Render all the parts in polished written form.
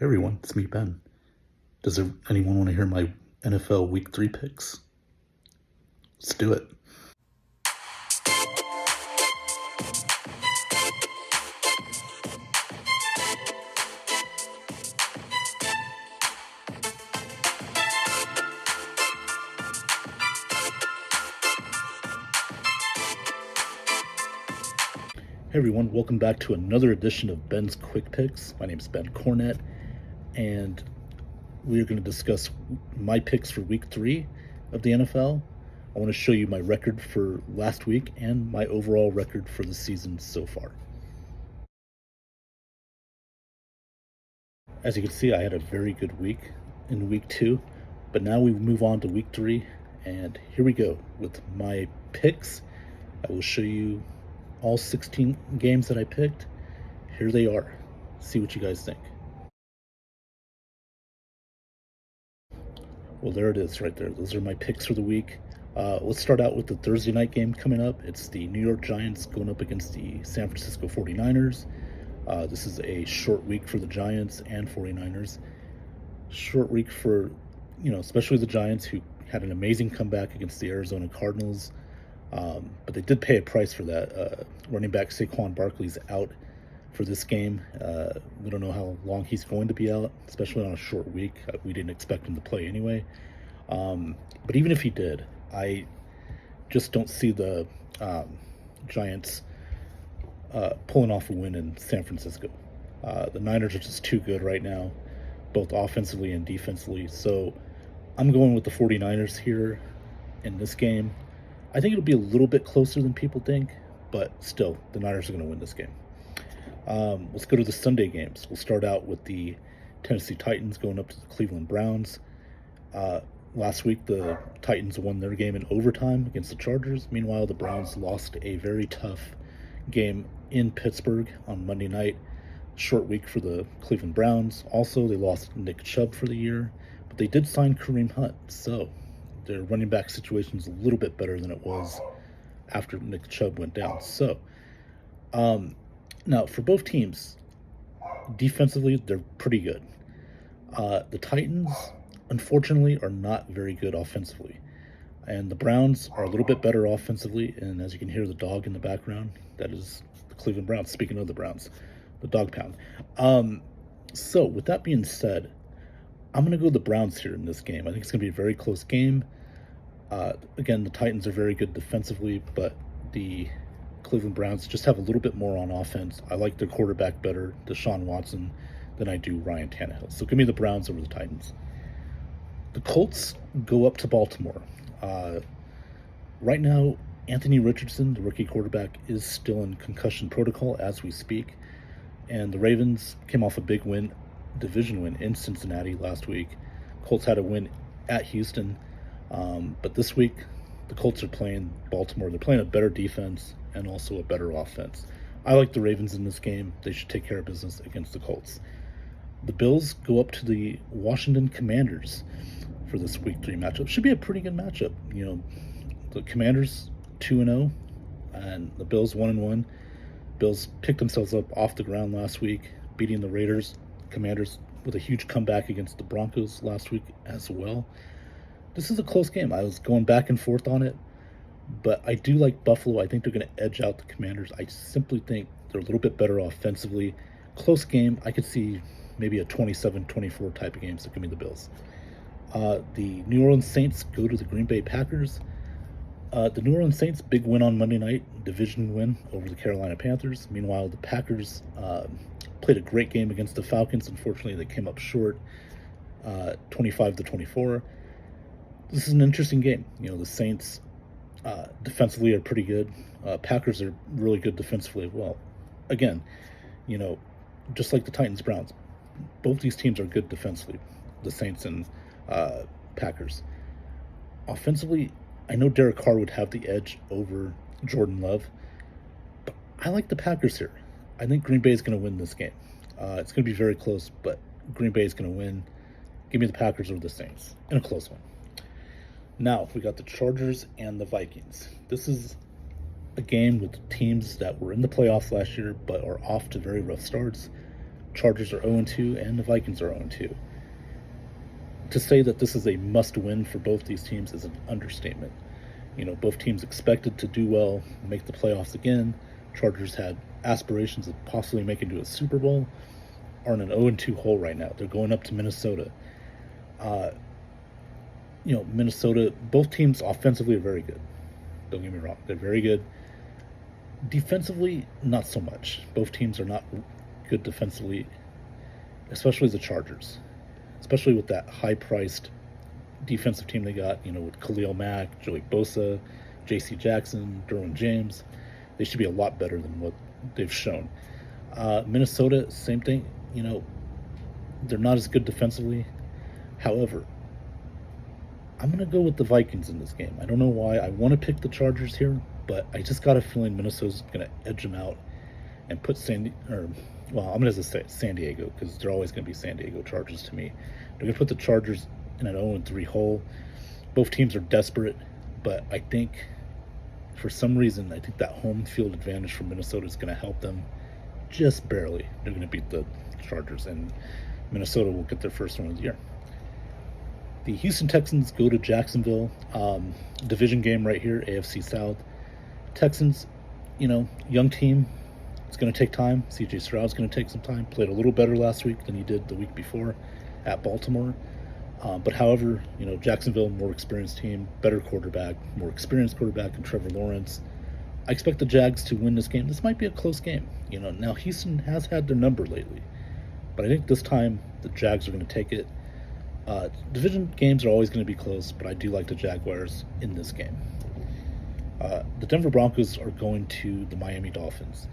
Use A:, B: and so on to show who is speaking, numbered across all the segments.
A: Hey everyone, it's me, Ben. Does anyone want to hear my NFL Week 3 picks? Let's do it. Hey everyone, welcome back to another edition of Ben's Quick Picks. My name is Ben Cornett, and we are going to discuss my picks for Week 3 of the NFL. I want to show you my record for last week and my overall record for the season so far. As you can see, I had a very good week in Week 2, but now we move on to Week 3, and here we go with my picks. I will show you all 16 games that I picked. Here they are. See what you guys think. Well, there it is right there. Those are my picks for the week. Let's start out with the Thursday night game coming up. It's the New York Giants going up against the San Francisco 49ers. This is a short week for the Giants and 49ers. Short week for, especially the Giants, who had an amazing comeback against the Arizona Cardinals. But they did pay a price for that. Running back Saquon Barkley's out for this game. We don't know how long he's going to be out, especially on a short week. We didn't expect him to play anyway. But even if he did, I just don't see the Giants pulling off a win in San Francisco. The Niners are just too good right now, both offensively and defensively. So I'm going with the 49ers here in this game. I think it'll be a little bit closer than people think, but still, the Niners are going to win this game. Let's go to the Sunday games. We'll start out with the Tennessee Titans going up to the Cleveland Browns. Last week, the Titans won their game in overtime against the Chargers. Meanwhile, the Browns lost a very tough game in Pittsburgh on Monday night. Short week for the Cleveland Browns. Also, they lost Nick Chubb for the year, but they did sign Kareem Hunt, so their running back situation is a little bit better than it was after Nick Chubb went down. So, now for both teams, defensively, they're pretty good. The Titans, unfortunately, are not very good offensively. And the Browns are a little bit better offensively. And as you can hear the dog in the background, that is the Cleveland Browns. Speaking of the Browns, the dog pound. So with that being said, I'm going to go with the Browns here in this game. I think it's going to be a very close game. Again, the Titans are very good defensively, but the Cleveland Browns just have a little bit more on offense. I like their quarterback better, Deshaun Watson, than I do Ryan Tannehill. So give me the Browns over the Titans. The Colts go up to Baltimore. Right now, Anthony Richardson, the rookie quarterback, is still in concussion protocol as we speak. And the Ravens came off a big win, division win in Cincinnati last week. Colts had a win at Houston. But this week, the Colts are playing Baltimore. They're playing a better defense and also a better offense. I like the Ravens in this game. They should take care of business against the Colts. The Bills go up to the Washington Commanders for this Week 3 matchup. Should be a pretty good matchup. The Commanders 2-0 and the Bills 1-1. Bills picked themselves up off the ground last week, beating the Raiders. Commanders with a huge comeback against the Broncos last week as well. This is a close game. I was going back and forth on it, but I do like Buffalo. I think they're going to edge out the Commanders. I simply think they're a little bit better offensively. Close game. I could see maybe a 27-24 type of game, so give me the Bills. The New Orleans Saints go to the Green Bay Packers. The New Orleans Saints, big win on Monday night, division win over the Carolina Panthers. Meanwhile, the Packers played a great game against the Falcons. Unfortunately, they came up short, 25-24. This is an interesting game. The Saints defensively are pretty good. Packers are really good defensively as well. Again, just like the Titans-Browns, both these teams are good defensively, the Saints and Packers. Offensively, I know Derek Carr would have the edge over Jordan Love, but I like the Packers here. I think Green Bay is going to win this game. It's going to be very close, but Green Bay is going to win. Give me the Packers over the Saints in a close one. Now, we got the Chargers and the Vikings. This is a game with teams that were in the playoffs last year but are off to very rough starts. Chargers are 0-2 and the Vikings are 0-2. To say that this is a must-win for both these teams is an understatement. Both teams expected to do well, make the playoffs again. Chargers had aspirations of possibly making it to a Super Bowl, are in an 0-2 hole right now. They're going up to Minnesota. Minnesota, both teams offensively are very good. Don't get me wrong. They're very good. Defensively, not so much. Both teams are not good defensively, especially the Chargers. Especially with that high-priced defensive team they got, with Khalil Mack, Joey Bosa, J.C. Jackson, Derwin James. They should be a lot better than what they've shown. Minnesota, same thing. They're not as good defensively. However, I'm going to go with the Vikings in this game. I don't know why. I want to pick the Chargers here, but I just got a feeling Minnesota's going to edge them out and put I'm going to say San Diego, because they're always going to be San Diego Chargers to me. They're going to put the Chargers in an 0-3 hole. Both teams are desperate, but I think for some reason, that home field advantage for Minnesota is going to help them just barely. They're going to beat the Chargers, and Minnesota will get their first win of the year. The Houston Texans go to Jacksonville. Division game right here, AFC South. Texans, young team. It's going to take time. C.J. Stroud's going to take some time. Played a little better last week than he did the week before at Baltimore. But however, Jacksonville, more experienced team, better quarterback, more experienced quarterback in Trevor Lawrence. I expect the Jags to win this game. This might be a close game. Now Houston has had their number lately, but I think this time the Jags are going to take it. Division games are always going to be close, but I do like the Jaguars in this game. The Denver Broncos are going to the Miami Dolphins.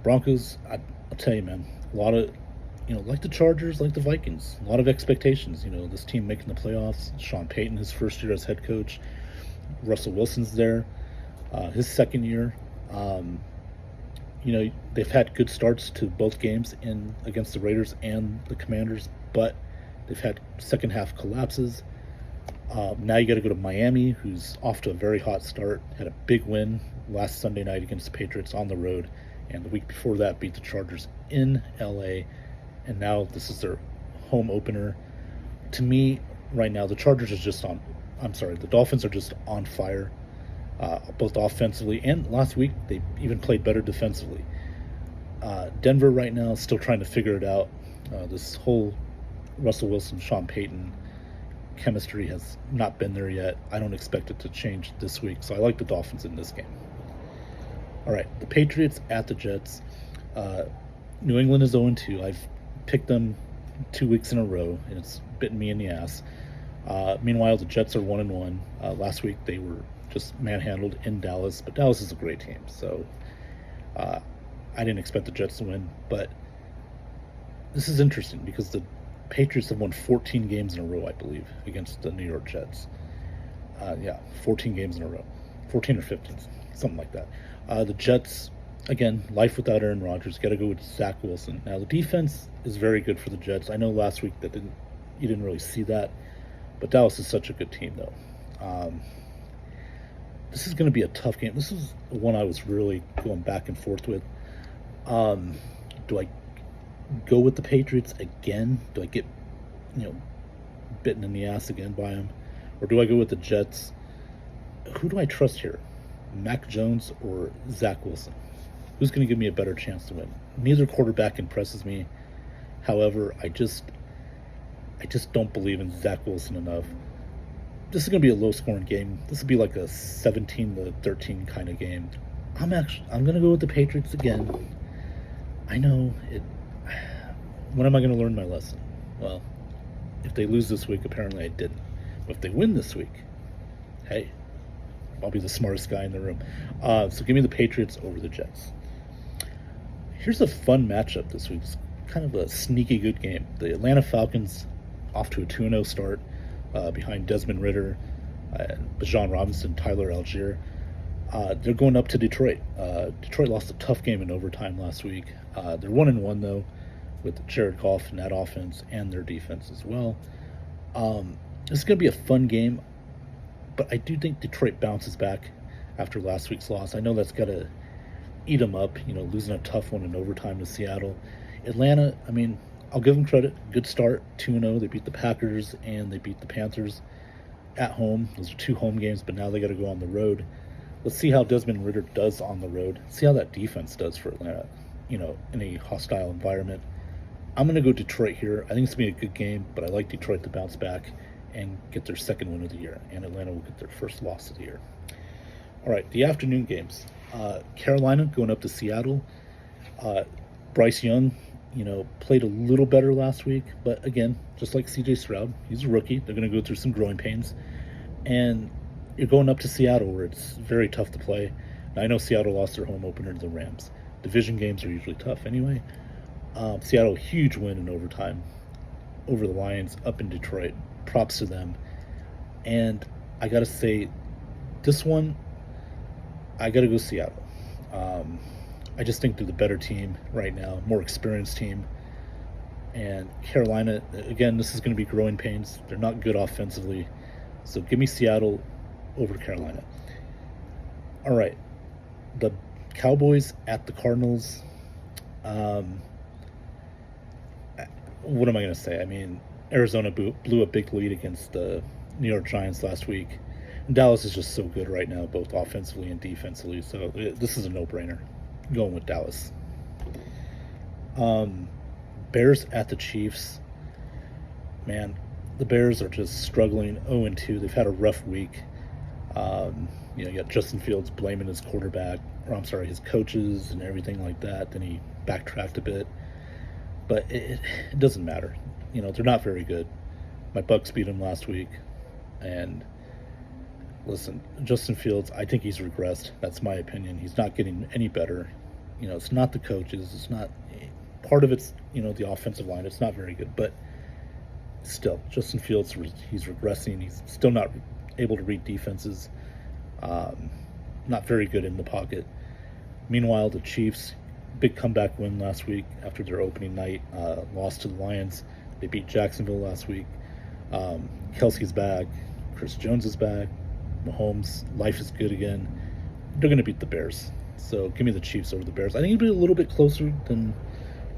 A: Broncos, I'll tell you, man, a lot of, like the Chargers, like the Vikings, a lot of expectations. This team making the playoffs. Sean Payton, his first year as head coach. Russell Wilson's there, his second year. They've had good starts to both games against the Raiders and the Commanders, but they've had second half collapses. Now you got to go to Miami, who's off to a very hot start. Had a big win last Sunday night against the Patriots on the road, and the week before that beat the Chargers in L.A., and now this is their home opener. To me, right now, the Dolphins are just on fire, both offensively, and last week they even played better defensively. Denver right now is still trying to figure it out. This whole Russell Wilson, Sean Payton chemistry has not been there yet. I don't expect it to change this week, so I like the Dolphins in this game. All right, the Patriots at the Jets. New England is 0-2. I've picked them 2 weeks in a row, and it's bitten me in the ass. Meanwhile, the Jets are 1-1. Last week they were just manhandled in Dallas, but Dallas is a great team, so I didn't expect the Jets to win. But this is interesting because the Patriots have won 14 games in a row, I believe, against the New York Jets. 14 games in a row. 14 or 15, something like that. The Jets, again, life without Aaron Rodgers. Got to go with Zach Wilson. Now, the defense is very good for the Jets. I know last week you didn't really see that, but Dallas is such a good team, though. This is going to be a tough game. This is one I was really going back and forth with. Do I go with the Patriots again? Do I get, bitten in the ass again by them? Or do I go with the Jets? Who do I trust here? Mac Jones or Zach Wilson? Who's going to give me a better chance to win? Neither quarterback impresses me. However, I just don't believe in Zach Wilson enough. This is going to be a low-scoring game. This will be like a 17-13 kind of game. I'm going to go with the Patriots again. I know it. When am I going to learn my lesson? Well, if they lose this week, apparently I didn't. But if they win this week, hey, I'll be the smartest guy in the room. So give me the Patriots over the Jets. Here's a fun matchup this week. It's kind of a sneaky good game. The Atlanta Falcons off to a 2-0 start behind Desmond Ridder, Bijan Robinson, Tyler Algier. They're going up to Detroit. Detroit lost a tough game in overtime last week. They're 1-1 though, with Jared Goff and that offense and their defense as well. This is going to be a fun game, but I do think Detroit bounces back after last week's loss. I know that's got to eat them up, losing a tough one in overtime to Seattle. Atlanta, I mean, I'll give them credit. Good start, 2-0. They beat the Packers and they beat the Panthers at home. Those are 2 home games, but now they got to go on the road. Let's see how Desmond Ritter does on the road. See how that defense does for Atlanta, in a hostile environment. I'm going to go Detroit here. I think it's going to be a good game, but I like Detroit to bounce back and get their second win of the year, and Atlanta will get their first loss of the year. All right, the afternoon games. Carolina going up to Seattle. Bryce Young, played a little better last week, but again, just like C.J. Stroud, he's a rookie. They're going to go through some growing pains, and you're going up to Seattle where it's very tough to play. Now, I know Seattle lost their home opener to the Rams. Division games are usually tough anyway. Seattle, huge win in overtime over the Lions up in Detroit. Props to them. And I got to say, this one, I got to go Seattle. I just think they're the better team right now, more experienced team. And Carolina, again, this is going to be growing pains. They're not good offensively. So give me Seattle over Carolina. All right. The Cowboys at the Cardinals. What am I going to say? I mean, Arizona blew a big lead against the New York Giants last week. And Dallas is just so good right now, both offensively and defensively. So this is a no-brainer. Going with Dallas. Bears at the Chiefs. Man, the Bears are just struggling 0-2. They've had a rough week. You got Justin Fields blaming his his coaches and everything like that. Then he backtracked a bit. But it doesn't matter. They're not very good. My Bucks beat them last week. And listen, Justin Fields, I think he's regressed. That's my opinion. He's not getting any better. It's not the coaches. It's not part of it's, the offensive line. It's not very good. But still, Justin Fields, he's regressing. He's still not able to read defenses. Not very good in the pocket. Meanwhile, the Chiefs, big comeback win last week after their opening night, lost to the Lions. They beat Jacksonville last week. Kelsey's back. Chris Jones is back. Mahomes, life is good again. They're going to beat the Bears. So give me the Chiefs over the Bears. I think it'll be a little bit closer than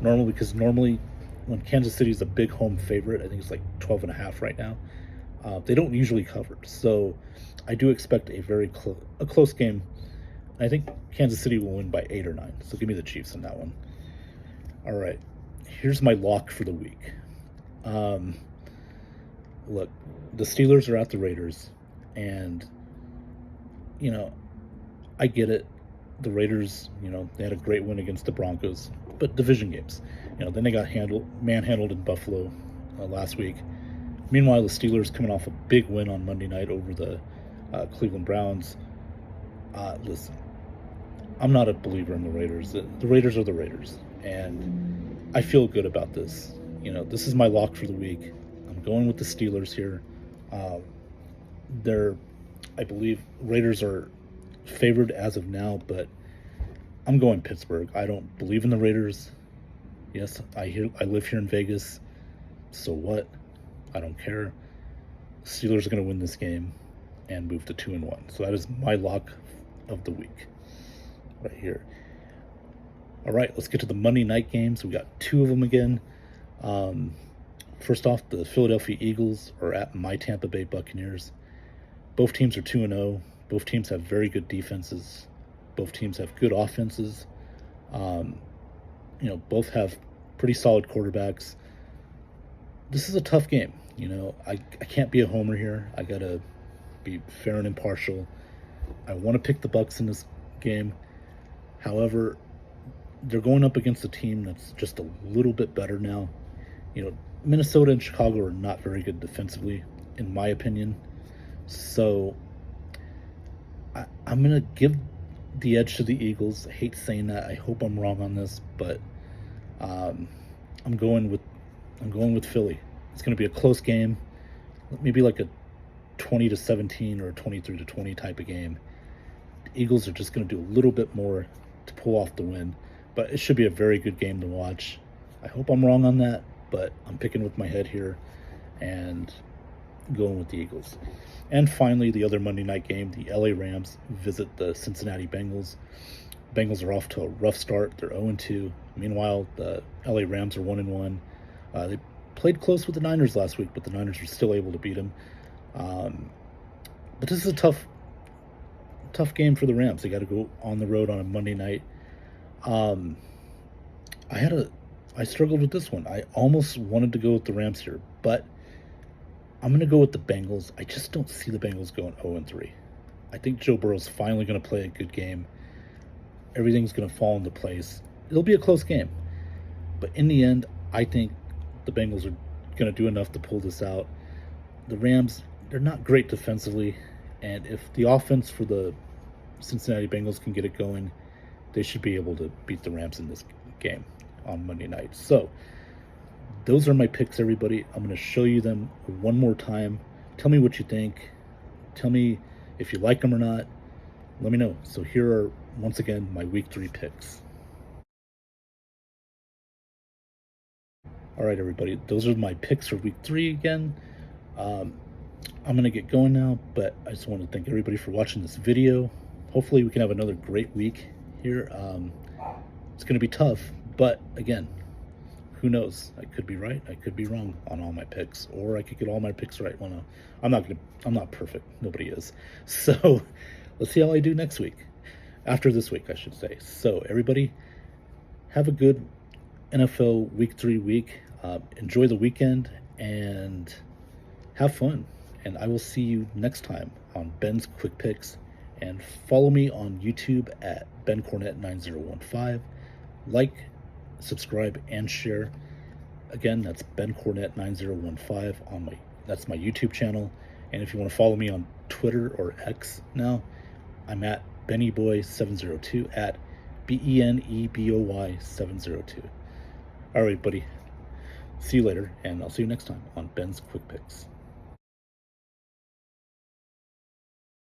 A: normal because normally when Kansas City is a big home favorite, I think it's like 12.5 right now. They don't usually cover. So I do expect a close game. I think Kansas City will win by 8 or 9. So give me the Chiefs in that one. All right. Here's my lock for the week. Look, the Steelers are at the Raiders. And, I get it. The Raiders, they had a great win against the Broncos. But division games. Then they got manhandled in Buffalo last week. Meanwhile, the Steelers coming off a big win on Monday night over the Cleveland Browns. Listen, I'm not a believer in the Raiders. The Raiders are the Raiders. And I feel good about this. This is my lock for the week. I'm going with the Steelers here. I believe Raiders are favored as of now, but I'm going Pittsburgh. I don't believe in the Raiders. Yes, I live here in Vegas. So what? I don't care. Steelers are going to win this game and move to 2-1. So that is my lock of the week right here. All right, let's get to the Monday night games. We got 2 of them again. First off, the Philadelphia Eagles are at my Tampa Bay Buccaneers. Both teams are 2-0. Both teams have very good defenses. Both teams have good offenses. Both have pretty solid quarterbacks. This is a tough game. I can't be a homer here. I got to be fair and impartial. I want to pick the Bucs in this game. However, they're going up against a team that's just a little bit better now. Minnesota and Chicago are not very good defensively, in my opinion. So I'm going to give the edge to the Eagles. I hate saying that. I hope I'm wrong on this, but I'm going with Philly. It's going to be a close game, maybe like a 20-17 or a 23-20 type of game. The Eagles are just going to do a little bit more to pull off the win, but it should be a very good game to watch. I hope I'm wrong on that, but I'm picking with my head here and going with the Eagles. And finally, the other Monday night game, the LA Rams visit the Cincinnati Bengals. Bengals are off to a rough start. They're 0-2. Meanwhile, the LA Rams are 1-1. They played close with the Niners last week, but the Niners were still able to beat them. Um, but this is a tough game for the Rams. They got to go on the road on a Monday night. Um, I struggled with this one. I almost wanted to go with the Rams here, but I'm going to go with the Bengals. I just don't see the Bengals going 0-3. I think Joe Burrow's finally going to play a good game. Everything's going to fall into place. It'll be a close game, but in the end, I think the Bengals are going to do enough to pull this out. The Rams, they're not great defensively, and if the offense for the Cincinnati Bengals can get it going, they should be able to beat the Rams in this game on Monday night. So those are my picks, everybody. I'm going to show you them one more time. Tell me what you think. Tell me if you like them or not. Let me know. So here are, once again, my Week 3 picks. All right, everybody. Those are my picks for Week 3 again. I'm going to get going now, but I just want to thank everybody for watching this video. Hopefully we can have another great week here. It's going to be tough, but again, who knows? I could be right. I could be wrong on all my picks, or I could get all my picks right. Well, no, I'm not perfect. Nobody is. So let's see how I do next week. After this week, I should say. So everybody, have a good NFL Week 3 week. Enjoy the weekend and have fun. And I will see you next time on Ben's Quick Picks. And follow me on YouTube at BenCornett9015. Like, subscribe, and share. Again, that's BenCornett9015 that's my YouTube channel. And if you want to follow me on Twitter or X now, I'm at BennyBoy702 at BenEboy702. All right, buddy. See you later, and I'll see you next time on Ben's Quick Picks.